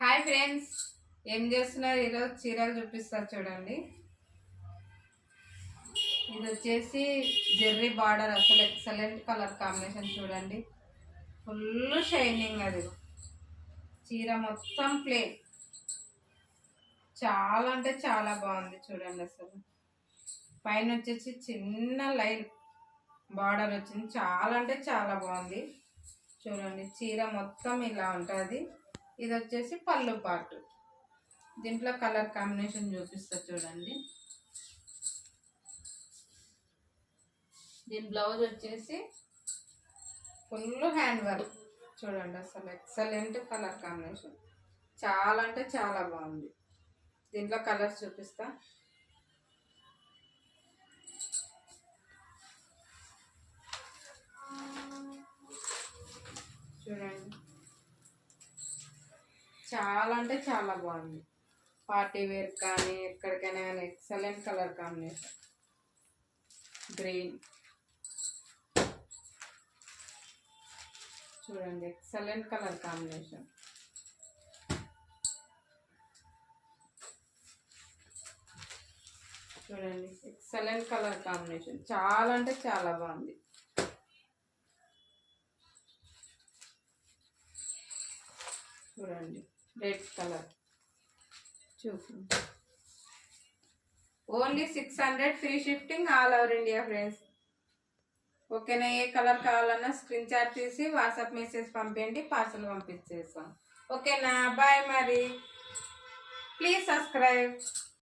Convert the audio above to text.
Hi friends, ఏం చేస్తున్నారు? ఈరోజు చీరలు చూపిస్తారు చూడండి. ఇది వచ్చేసి జెర్రీ బార్డర్, అసలు ఎక్సలెంట్ కలర్ కాంబినేషన్ చూడండి. ఫుల్ షైనింగ్, అది చీర మొత్తం ప్లేన్, చాలా అంటే చాలా బాగుంది చూడండి. అసలు పైన వచ్చేసి చిన్న లైన్ బార్డర్ వచ్చింది, చాలా అంటే చాలా బాగుంది చూడండి. చీర మొత్తం ఇలా ఉంటుంది. ఇది వచ్చేసి పళ్ళు పార్ట్. దీంట్లో కలర్ కాంబినేషన్ చూపిస్తా చూడండి. దీని బ్లౌజ్ వచ్చేసి ఫుల్ హ్యాండ్ వర్క్ చూడండి. అసలు ఎక్సలెంట్ కలర్ కాంబినేషన్, చాలా అంటే చాలా బాగుంది. దీంట్లో కలర్స్ చూపిస్తా చూడండి. చాలా అంటే చాలా బాగుంది. పార్టీ వేర్ కానీ ఎక్కడికైనా కానీ ఎక్సలెంట్ కలర్ కాంబినేషన్. గ్రీన్ చూడండి, ఎక్సలెంట్ కలర్ కాంబినేషన్. చూడండి, ఎక్సలెంట్ కలర్ కాంబినేషన్, చాలా అంటే చాలా బాగుంది. చూడండి, రెడ్ కలర్ చూడండి. Only 600, free shifting, all over India friends. ఓకేనా? ఏ కలర్ కావాలన్నా స్క్రీన్ షాట్ తీసి వాట్సాప్ మెసేజ్ పంపించండి, పార్సల్ పంపించేస్తాం. ఓకేనా? బాయ్. మరి ప్లీజ్ సబ్స్క్రైబ్.